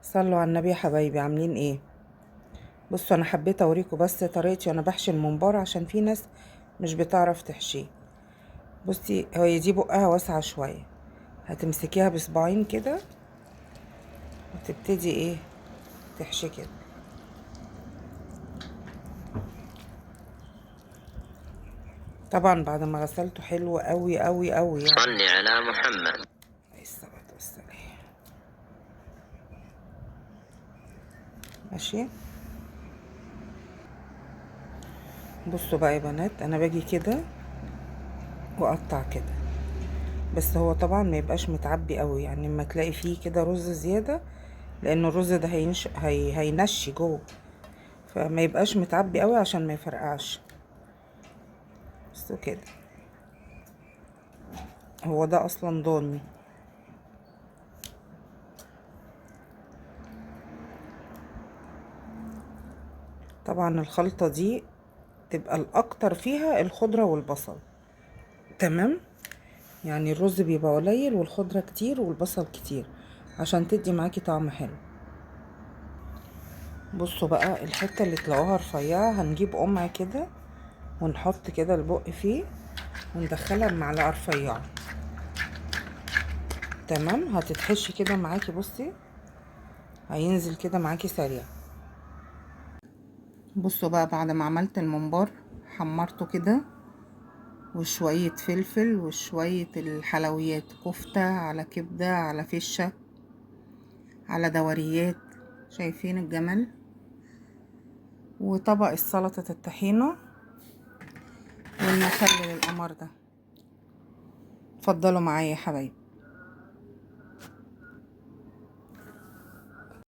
صلوا على النبي يا حبايبي، عاملين ايه؟ بصوا، انا حبيت اوريكم بس طريقتي وانا بحشي الممبار عشان في ناس مش بتعرف تحشيه. بصي، هي دي بقها واسعه شويه. هتمسكيها بصباعين كده وتبتدي ايه تحشي كده. طبعا بعد ما غسلته حلو قوي قوي قوي يعني. صلي على محمد. عليه الصلاه والسلام. ماشي. بصوا بقى يا بنات، انا باجي كده واقطع كده. بس هو طبعا ما يبقاش متعبي قوي، يعني لما تلاقي فيه كده رز زياده، لان الرز ده هينشي جوه، فما يبقاش متعبي قوي عشان ما يفرقعش. بس كده. هو ده اصلا ضاني. طبعا الخلطة دي تبقى الاكتر فيها الخضرة والبصل. تمام. يعني الرز بيبقى قليل والخضرة كتير والبصل كتير عشان تدي معاكي طعم حلو. بصوا بقى، الحتة اللي تلاقوها رفيعة هنجيب قمع كده ونحط كده البق فيه وندخلها بمعلقة رفيعة. تمام. هتتحشي كده معاكي، بصي هينزل كده معاكي سريع. بصوا بقى، بعد ما عملت الممبار حمرته كده، وشوية فلفل وشوية الحلويات، كفتة على كبدة على فشة على دوريات. شايفين الجمال؟ وطبق السلطة الطحينة والمخلل القمر ده. اتفضلوا معايا يا حبايبي.